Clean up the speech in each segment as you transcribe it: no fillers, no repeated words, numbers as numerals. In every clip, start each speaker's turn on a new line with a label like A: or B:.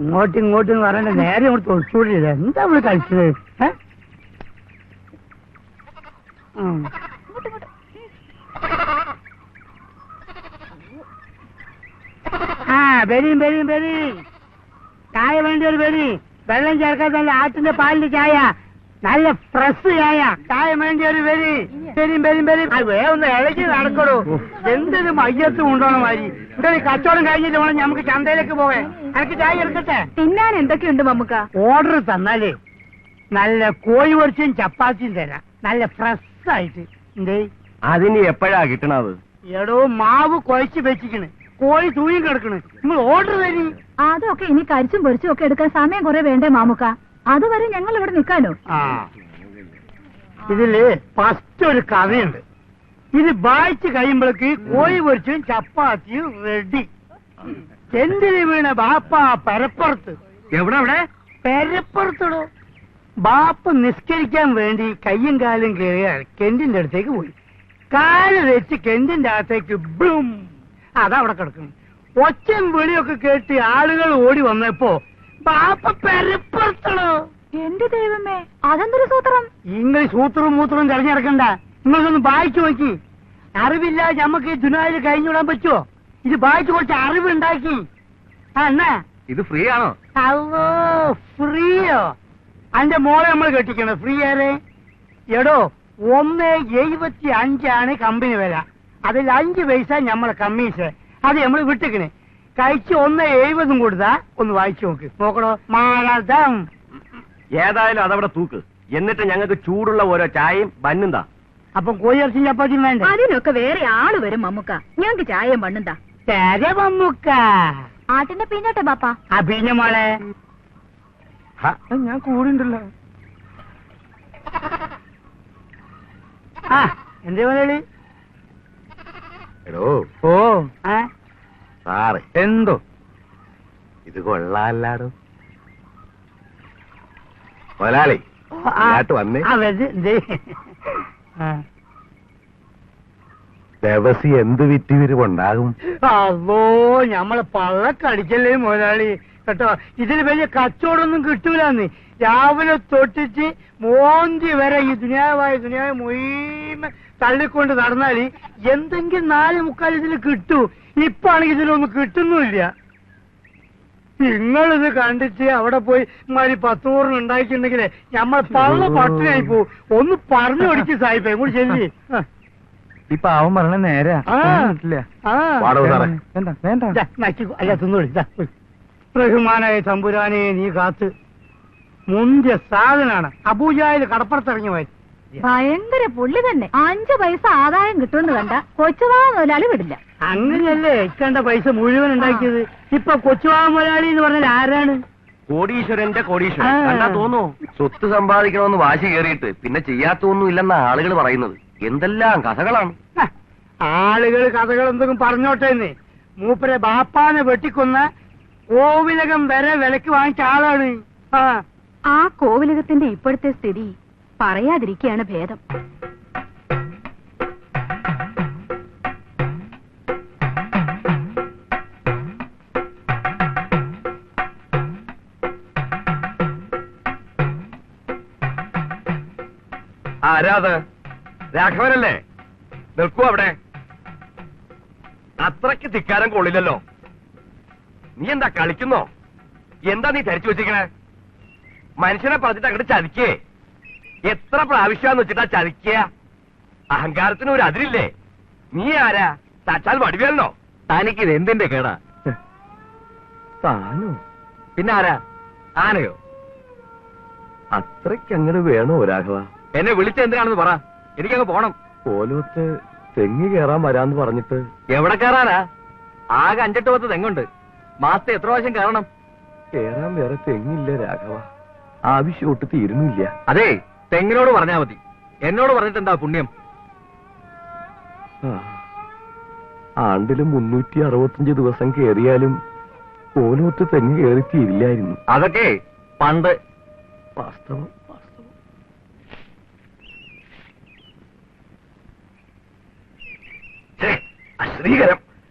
A: ഇങ്ങോട്ടും ഇങ്ങോട്ടും പറയണ്ട, നേരെ ഇങ്ങോട്ട് തൊഴിച്ചൂടില്ല. എന്താ നമ്മള് കളിച്ചത്? ആ ബെരിയും ബെരിയും ബെരി ചായ വേണ്ടി ഒരു ബെരി, വെള്ളം ചേർക്കാത്ത നല്ല ആട്ടിന്റെ പാലിന്റെ ചായ, നല്ല ഫ്രഷ് ചായ. ചായ വേണ്ടി ഒരു ബെരി, ബെരിയും ബെരിയും ബെരി. വേഗം ഇളകി നടക്കണോ, എന്തൊരു മയ്യത്തും ഉണ്ടോണ മാതിരി. ഇവിടെ കച്ചവടം കഴിഞ്ഞിട്ട് വേണം നമുക്ക് ചന്തയിലേക്ക് പോകാൻ. എനിക്ക് ചായ എടുക്കട്ടെ?
B: തിന്നാൻ എന്തൊക്കെയുണ്ട് മമ്മുക്ക?
A: ഓർഡർ തന്നാലേ നല്ല കോഴി പൊരിച്ചും ചപ്പാത്തിയും തരാം, നല്ല ഫ്രഷ് ആയിട്ട്. എന്തേ
C: അതിന് എപ്പോഴാ കിട്ടണത്?
A: എടോ മാവ് കുഴച്ച് വെച്ചിക്കണ്, കോഴി തൂങ്ങി കിടക്കണ്, നിങ്ങൾ ഓർഡർ തരും.
B: അതൊക്കെ ഇനി കരിച്ചും പൊരിച്ചും ഒക്കെ എടുക്കാൻ സമയം കുറെ വേണ്ടേ മാമുക്ക? അതുവരെ ഞങ്ങൾ ഇവിടെ നിൽക്കാനോ?
A: ആ ഇതില് ഫസ്റ്റ് ഒരു കഥയുണ്ട്. ഇത് വായിച്ച് കഴിയുമ്പോഴേക്ക് കോഴി പൊരിച്ചും ചപ്പാത്തിയും റെഡി. ചെന്തിന് വീണ ബാപ്പ പരപ്പുറത്ത്.
C: എവിടെ എവിടെ?
A: പെരപ്പുറത്തിടോ. ബാപ്പ നിസ്കരിക്കാൻ വേണ്ടി കയ്യും കാലും കയറിയാൽ കെന്റിന്റെ അടുത്തേക്ക് പോയി. കാല് വെച്ച് കെന്റിന്റെ അകത്തേക്ക് ബ്ലും, അതവിടെ കിടക്കുന്നു. ഒച്ചയും വിളിയൊക്കെ കേട്ട് ആളുകൾ ഓടി വന്നപ്പോ ബാപ്പ പെരപ്പുറത്തിടോ.
B: എന്റെ ദൈവമേ, അതെന്തൊരു സൂത്രം!
A: നിങ്ങൾ സൂത്രവും മൂത്രവും തെരഞ്ഞെടുക്കണ്ട, നിങ്ങൾക്കൊന്ന് വായിച്ചു നോക്കി. അറിവില്ലാതെ നമുക്ക് ഈ ദുനിയാവിൽ കഴിഞ്ഞുവിടാൻ പറ്റുമോ? ഇത് വായിച്ചു കുറച്ച് അറിവുണ്ടാക്കി. എന്നാ
C: ഇത് ഫ്രീ ആണോ?
A: അല്ലോ ഫ്രീയോ? അതിന്റെ മോളെ നമ്മൾ കെട്ടിക്കണം. ഫ്രീ ആരെ? എടോ 1.75 കമ്പനി വില, അതിൽ 5 പൈസ നമ്മളെ കമ്മീഷൻ. അത് നമ്മൾ വിട്ടിക്കണേ. കഴിച്ച് 1.70 കൊടുത്താ ഒന്ന് വായിച്ചു നോക്ക്. നോക്കണോ മാനദം.
C: ഏതായാലും അതവിടെ തൂക്ക്. എന്നിട്ട് ഞങ്ങൾക്ക് ചൂടുള്ള ഓരോ ചായയും ബന്നുന്താ.
A: അപ്പം കോഴി ഇറച്ചിയും ചപ്പാത്തിയും വേണ്ട?
B: അതിനൊക്കെ വേറെ ആള് വരും മമ്മുക്ക. ഞങ്ങക്ക് ചായയും പണ്ണുന്താ.
A: തര മമ്മൂക്ക.
B: ആട്ടിന്റെ പീഞ്ഞോട്ടെ ബാപ്പ.
A: ആ പിന്നെ മോളെ
C: ഞാൻ കൂടിണ്ടല്ലോ.
A: ആ എന്തേ മുതലാളി?
C: എടോ
A: ഓ
C: സാറ്
A: എന്തോ
C: ഇത് കൊള്ളാല്ലാടോ. മുതലാളി ഇങ്ങോട്ട് വന്നേ. ദിവസം എന്ത് വിറ്റുവിരിവുണ്ടാകും?
A: അതോ ഞമ്മളെ പള്ളക്കടിക്കല്ലേ മുതലാളി കേട്ടോ. ഇതിന് വലിയ കച്ചവടമൊന്നും കിട്ടൂലെന്ന്. രാവിലെ തൊട്ടിച്ച് മോന്തി വരെ ഈ ദുനിയാവ് മുഴുവൻ തള്ളിക്കൊണ്ട് നടന്നാല് എന്തെങ്കിലും 4.75 ഇതിൽ കിട്ടൂ. ഇപ്പൊ ആണെങ്കിൽ ഇതിലൊന്നും കിട്ടുന്നുമില്ല. നിങ്ങളിത് കണ്ടിട്ട് അവിടെ പോയി മാതിരി 10 ഉണ്ടാക്കിയിട്ടുണ്ടെങ്കിലേ നമ്മൾ പള്ള പട്ടിനായി പോവും. ഒന്ന് പറഞ്ഞു പഠിച്ച് സായിപ്പേ കൂടി ചെല്ലി.
C: ഇപ്പൊ അവൻ പറഞ്ഞ നേരെ
A: അല്ല തിന്നോളി. റഹ്മാനായ തമ്പുരാനെ നീ കാത്ത്. മുന്തിയ സാധനാണ്. അബൂജായിൽ കടപ്പുറത്തിറങ്ങി പോയി.
B: ഭയങ്കര പുള്ളി തന്നെ. 5 പൈസ ആദായം കിട്ടുമെന്ന് കണ്ട കൊച്ചുവാ മുതലാളി വിടില്ല.
A: അങ്ങനെയല്ലേ ഇക്കണ്ട പൈസ മുഴുവൻ ഉണ്ടാക്കിയത്. ഇപ്പൊ കൊച്ചുവാ മുതലാളി എന്ന് പറഞ്ഞാൽ ആരാണ്?
C: കോടീശ്വരന്റെ കോടീശ്വരൻ കണ്ടാ തോന്നൂ. സ്വത്ത് സമ്പാദിക്കണമെന്ന് വാശി കയറിയിട്ട് പിന്നെ ചെയ്യാത്തൊന്നും ഇല്ലെന്ന ആളുകൾ പറയുന്നത്. എന്തെല്ലാം കഥകളാണ്.
A: ആളുകൾ കഥകൾ എന്തെങ്കിലും പറഞ്ഞോട്ടെന്ന്. മൂപ്പരെ ബാപ്പാനെ വെട്ടിക്കൊന്ന കോവിലകം വരെ വിലക്ക് വാങ്ങിച്ച ആളാണ്.
B: ആ കോവിലകത്തിന്റെ ഇപ്പോഴത്തെ സ്ഥിതി പറയാതിരിക്കുകയാണ് ഭേദം.
C: ആരാത്? രാഘവനല്ലേ? നിൽക്കൂ അവിടെ. അത്രയ്ക്ക് ധിക്കാരം കൊള്ളില്ലല്ലോ. നീ എന്താ കളിക്കുന്നോ? എന്താ നീ ധരിച്ചു വെച്ചിരിക്കണേ? മനുഷ്യനെ പറഞ്ഞിട്ട് അങ്ങോട്ട് ചതിക്കേ. എത്ര പ്രാവശ്യമാന്ന് വെച്ചിട്ടാ ചതിക്കുക? അഹങ്കാരത്തിന് ഒരു അതിരില്ലേ? നീ ആരാ? തച്ചാൽ വടിവേലനോ? തനിക്കിത് എന്തിന്റെ കേടാ? താനോ? പിന്നെ ആരാ? ആനയോ? അത്രയ്ക്ക് അങ്ങനെ വേണോ രാഘവ? എന്നെ വിളിച്ചെന്തിനാണെന്ന് പറ. എനിക്കങ്ങ് പോണം. പോലത്തെ തെങ്ങി കയറാൻ വരാന്ന് പറഞ്ഞിട്ട്. എവിടെ കയറാനാ? ആകെ 5-8 തെങ്ങുണ്ട്. മാസത്തെ എത്ര പ്രാവശ്യം കയറണം? കേറാൻ വേറെ തെങ്ങില്ല രാഘവ. ആവശ്യമൊട്ട് തീരുന്നില്ല. അതെ, തെങ്ങിനോട് പറഞ്ഞാ മതി. എന്നോട് പറഞ്ഞിട്ട് എന്താ പുണ്യം? ആണ്ടിലും 365 ദിവസം കയറിയാലും പോലൊത്ത് തെങ്ങ് കയറി തീരില്ലായിരുന്നു. അതൊക്കെ പണ്ട്. വാസ്തവം. അശ്രീകരം.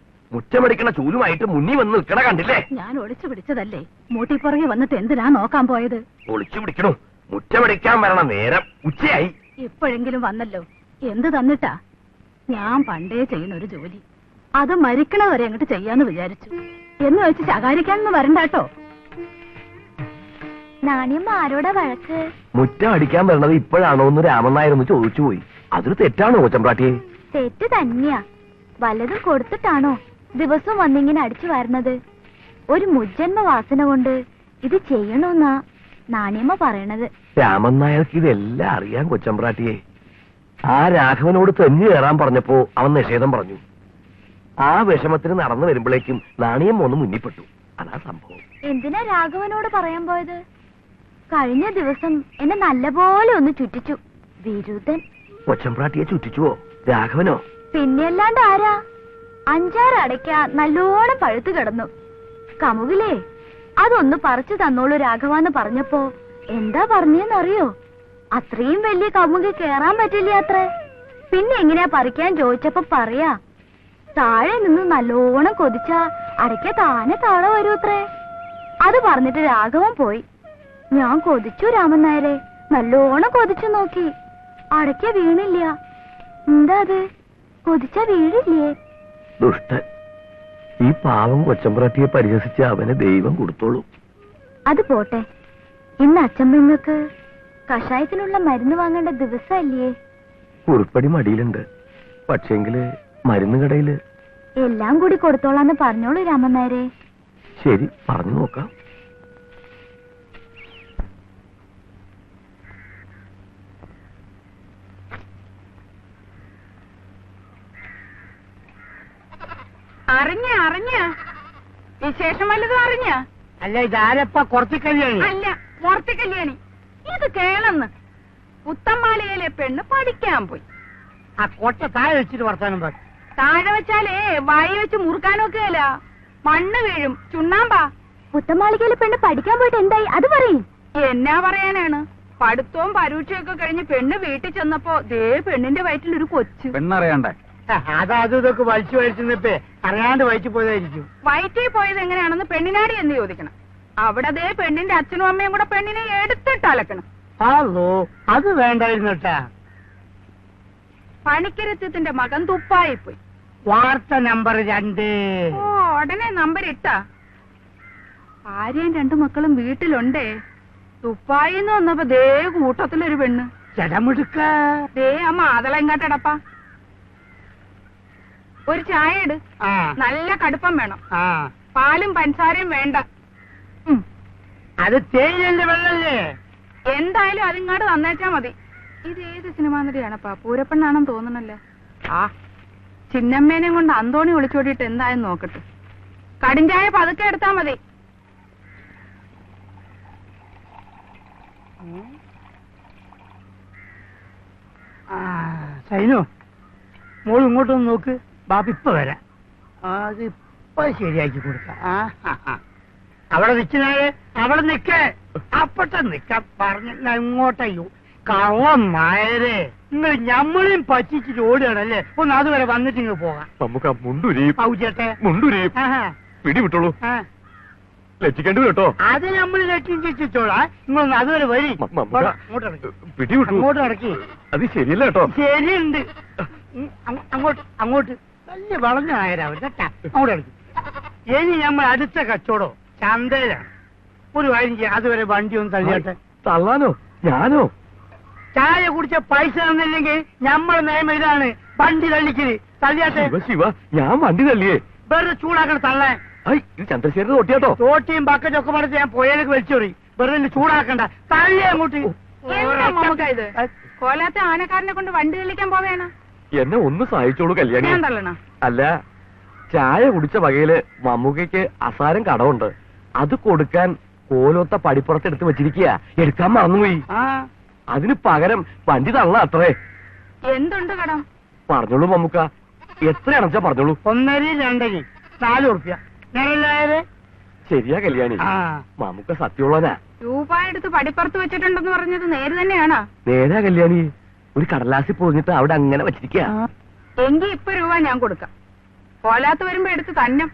C: മുറ്റമടിക്കണ ചൂലുമായിട്ട് മുന്നിൽ വന്ന് നിൽക്കണ കണ്ടില്ലേ?
B: ഞാൻ ഒളിച്ചു പിടിച്ചതല്ലേ, മൂട്ടിപ്പുറകെ വന്നിട്ട് എന്തിനാ നോക്കാൻ പോയത്?
C: ഒളിച്ചു പിടിക്കണു. മുറ്റമടിക്കാൻ വരണ നേരം ഉച്ചയായി.
B: ഇപ്പോഴെങ്കിലും വന്നല്ലോ. എന്ത് തന്നിട്ടാ? ഞാൻ പണ്ടേ ചെയ്യുന്ന ഒരു ജോലി, അത് മരിക്കണവരെ അങ്ങോട്ട് ചെയ്യാന്ന് വിചാരിച്ചു. എന്ന് വെച്ച് ശകാരിക്കാനൊന്നും വരണ്ടാട്ടോ.
D: നാണിയമ്മ ആരോടാ വഴക്ക്?
C: മുറ്റം അടിക്കാൻ വരണത് ഇപ്പോഴാണോ എന്ന് രാമനായരൊന്ന് ചോദിച്ചു പോയി. അതൊരു തെറ്റാണോ കൊച്ചമ്പ്രാട്ടിയെ?
D: തെറ്റ് തന്നെയാ. വല്ലതും കൊടുത്തിട്ടാണോ ദിവസവും വന്നിങ്ങനെ അടിച്ചു വരുന്നത്? ഒരു മുജ്ജന്മ വാസന കൊണ്ട് ഇത് ചെയ്യണമെന്നാ നാണിയമ്മ പറയണത്.
C: രാമൻ നായർക്ക് ഇതെല്ലാം അറിയാൻ കൊച്ചമ്പ്രാട്ടിയെ. ആ രാഘവനോട് തെഞ്ഞു കയറാൻ പറഞ്ഞപ്പോ അവൻ നിഷേധം പറഞ്ഞു. ആ വിഷമത്തിന് നടന്നു വരുമ്പോഴേക്കും നാണിയമ്മ ഒന്ന് മുന്നിപ്പെട്ടു. അതാ സംഭവം.
D: എന്തിനാ രാഘവനോട് പറയാൻ പോയത്? കഴിഞ്ഞ ദിവസം എന്നെ നല്ലപോലെ ഒന്ന് ചുറ്റിച്ചു വിരുദ്ധൻ.
C: കൊച്ചമ്പ്രാട്ടിയെ ചുറ്റിച്ചുവോ? രാഘവനോ?
D: പിന്നെയല്ലാണ്ട് ആരാ? 5-6 അടയ്ക്ക നല്ലോണം പഴുത്തു കിടന്നു. കമുകിലേ അതൊന്ന് പറിച്ചു തന്നോളൂ രാഘവാന്ന് പറഞ്ഞപ്പോ എന്താ പറഞ്ഞെന്നറിയോ? അത്രയും വലിയ കമുകി കേറാൻ പറ്റില്ല അത്രേ. പിന്നെ എങ്ങനെയാ പറിക്കാൻ ചോദിച്ചപ്പോ പറയാ, താഴെ നിന്ന് നല്ലോണം കൊതിച്ചാ അടയ്ക്ക താനെ താഴെ വരൂത്രേ. അത് പറഞ്ഞിട്ട് രാഘവൻ പോയി. ഞാൻ കൊതിച്ചു രാമൻ നായരെ, നല്ലോണം കൊതിച്ചു നോക്കി. അടയ്ക്ക വീണില്ല. എന്താ അത്? കൊതിച്ച വീഴില്ലേ?
C: ദുഷ്ടൻ. ഈ പാവം കൊച്ചമ്പ്രാട്ടിയെ പരിഹസിച്ച് അവനെ ദൈവം കൊടുത്തോളൂ.
D: അത് പോട്ടെ, ഇന്ന് അച്ഛമ്മങ്ങൾക്ക് കഷായത്തിനുള്ള മരുന്ന് വാങ്ങേണ്ട ദിവസമല്ലേ?
C: കുറിപ്പടി മടിയിലുണ്ട്. പക്ഷേങ്കില് മരുന്ന് കടയില്
D: എല്ലാം കൂടി കൊടുത്തോളാന്ന് പറഞ്ഞോളൂ രാമൻ നായരെ.
C: ശരി, പറഞ്ഞു നോക്കാം.
B: അറിഞ്ഞ വിശേഷം വല്ലതും അറിഞ്ഞ?
A: അല്ല, ഇതാരപ്പ കുറച്ച് കല്യാണി?
B: അല്ല, മൂർത്തി കല്യാണി. ഇത് കേളന്ന് പുത്തമ്മാളികയിലെ പെണ്ണ് പഠിക്കാൻ പോയി.
A: ആ കൊട്ട താഴെ വെച്ചിട്ട് വർത്താനം പറ.
B: താഴെ വെച്ചാലേ വായി വെച്ച് മുറുക്കാനൊക്കെയല്ല, മണ്ണ് വീഴും. ചുണ്ണാമ്പാ.
D: പുത്തമാളികയിലെ പെണ്ണ് പഠിക്കാൻ പോയിട്ട് എന്തായി? അത് പറയും.
B: എന്നാ പറയാനാണ്? പഠിത്തവും പരീക്ഷയൊക്കെ കഴിഞ്ഞ് പെണ്ണ് വീട്ടിൽ ചെന്നപ്പോ ദേ പെണ്ണിന്റെ വയറ്റിൽ ഒരു കൊച്ചു.
C: പെണ്ണറിയണ്ടേ?
A: അതും ഇതൊക്കെ വലിച്ചു നിപ്പേ അറിയാണ്ട് വയച്ചു പോയതായിരിക്കും.
B: വയറ്റിൽ പോയത് എങ്ങനെയാണെന്ന് പെണ്ണിനാടി എന്ന് ചോദിക്കണം. അവിടെ ദേ പെണ്ണിന്റെ അച്ഛനും അമ്മയും കൂടെ പെണ്ണിനെ എടുത്തിട്ട് അലക്കണം.
A: അതോ, അത് വേണ്ടായിരുന്നട്ടാ.
B: പണിക്കരത്യത്തിന്റെ മകൻ തുപ്പായി പോയി.
A: വാർത്ത നമ്പർ 2.
B: ഓ, ഉടനെ നമ്പർ ഇട്ടാ. ഭാര്യയും 2 മക്കളും വീട്ടിലുണ്ടേ. തുപ്പായിന്ന് വന്നപ്പോ ദേ കൂട്ടത്തിലൊരു പെണ്ണ്.
A: ചടമെടുക്ക.
B: ദേ ആ മാതള ഇങ്ങാട്ടടപ്പാ. ഒരു ചായ ഇട്. നല്ല കടുപ്പം വേണം. പാലും പഞ്ചസാരയും വേണ്ട.
A: അത് തേയിലന്റെ വെള്ളല്ലേ?
B: എന്തായാലും അതിങ്ങാട് തന്നേച്ചാ മതി. ഇത് ഏത് സിനിമാ നടിയാണപ്പാ? പൂരപ്പെണ്ണാണെന്ന് തോന്നണല്ലേ. ആ ചിന്നമ്മേനെ കൊണ്ട് അന്തോണി ഒളിച്ചോടിയിട്ട് എന്തായെന്ന് നോക്കട്ടെ. കടിഞ്ചായ പതുക്കെ എടുത്താ മതി.
A: സൈനു, മോള് ഇങ്ങോട്ടൊന്ന് നോക്ക്. ബാബ ഇപ്പൊ വരാം. അത് ഇപ്പൊ ശരിയാക്കി കൊടുക്കാം. അവിടെ നിൽക്കുന്നേ, അവിടെ നിക്ക. അപ്പട്ട നിക്ക പറഞ്ഞ ഇങ്ങോട്ടയ്യോ. കള്ളം നായരെ, നിങ്ങൾ ഞമ്മളെയും പറ്റിച്ചിട്ട് ഓടുകയാണല്ലേ. ഒന്ന് അതുവരെ വന്നിട്ട് ഇങ്ങ് പോകാം.
C: പിടിവിട്ടോളൂ. ലക്ഷിക്കേണ്ടി കേട്ടോ.
A: അത് നമ്മൾ ലക്ഷിച്ചോളാ. നിങ്ങളൊന്ന് അതുവരെ വരി. അങ്ങോട്ട് ഇറക്കി.
C: അത് ശരിയല്ല കേട്ടോ.
A: ശരിയുണ്ട്. അങ്ങോട്ട് വലിയ വളഞ്ഞ നായരാവും കേട്ടാ. അങ്ങോട്ട് ഇറക്കി. ഇനി നമ്മൾ അടുത്ത കച്ചവടോ ചന്തയിലാണ്. ഒരു കാര്യം ചെയ്യാം, അതുവരെ വണ്ടി ഒന്ന് തള്ളിയാട്ടെ.
C: തള്ളാനോ? ഞാനോ?
A: ചായ കുടിച്ച പൈസ തന്നില്ലെങ്കിൽ നമ്മളെ നിയമം ഇതാണ്, വണ്ടി തള്ളിക്കല്. തള്ളിയാട്ടെ.
C: ശിവ, ഞാൻ വണ്ടി തള്ളിയേ.
A: വെറുതെ ചൂടാക്കണം തള്ളാൻ.
C: ചന്ദ്രശേഖരൻ തോട്ടിയാട്ടോ.
A: തോട്ടിയും ബക്കറ്റും ഒക്കെ പറഞ്ഞ് ഞാൻ പുഴയിലേക്ക് വലിച്ചോറി. വെറുതെ ചൂടാക്കണ്ട, തള്ളി അങ്ങോട്ട്.
B: ഇത് കോലാത്തെ ആനക്കാരനെ കൊണ്ട് വണ്ടി തെളിക്കാൻ പോവേണ.
C: എന്നെ ഒന്ന് സഹായിച്ചോളൂ കല്യാണി.
B: ഞാൻ തള്ളണ?
C: അല്ല, ചായ കുടിച്ച വകയില് മമ്മൂക്കയ്ക്ക് അസാരം കടമുണ്ട്. അത് കൊടുക്കാൻ കോലൊത്ത പടിപ്പുറത്ത് എടുത്ത് വെച്ചിരിക്കുക. എടുക്കാൻ മറന്നുപോയി. അതിന് പകരം വണ്ടി തള്ള അത്രേ.
B: എന്തുണ്ട് കടം?
C: പറഞ്ഞോളൂ മമ്മൂക്ക, എത്രയാണെച്ചാ പറഞ്ഞോളൂ.
A: 1 2 4 ഉറുപ്പ്യ.
C: ശരിയാ കല്യാണി. മമ്മൂക്ക സത്യമുള്ളനാ.
B: രൂപ എടുത്ത് പടിപ്പുറത്ത് വെച്ചിട്ടുണ്ടെന്ന് പറഞ്ഞത് നേര് തന്നെയാണോ?
C: നേരാ കല്യാണി. ഒരു കടലാസിൽ പൊതിഞ്ഞിട്ട് അവിടെ അങ്ങനെ വെച്ചിരിക്കുക.
B: എങ്കിൽ ഇപ്പൊ രൂപ ഞാൻ കൊടുക്കാം. പോലാത്ത് വരുമ്പോ എടുത്ത് തന്നെ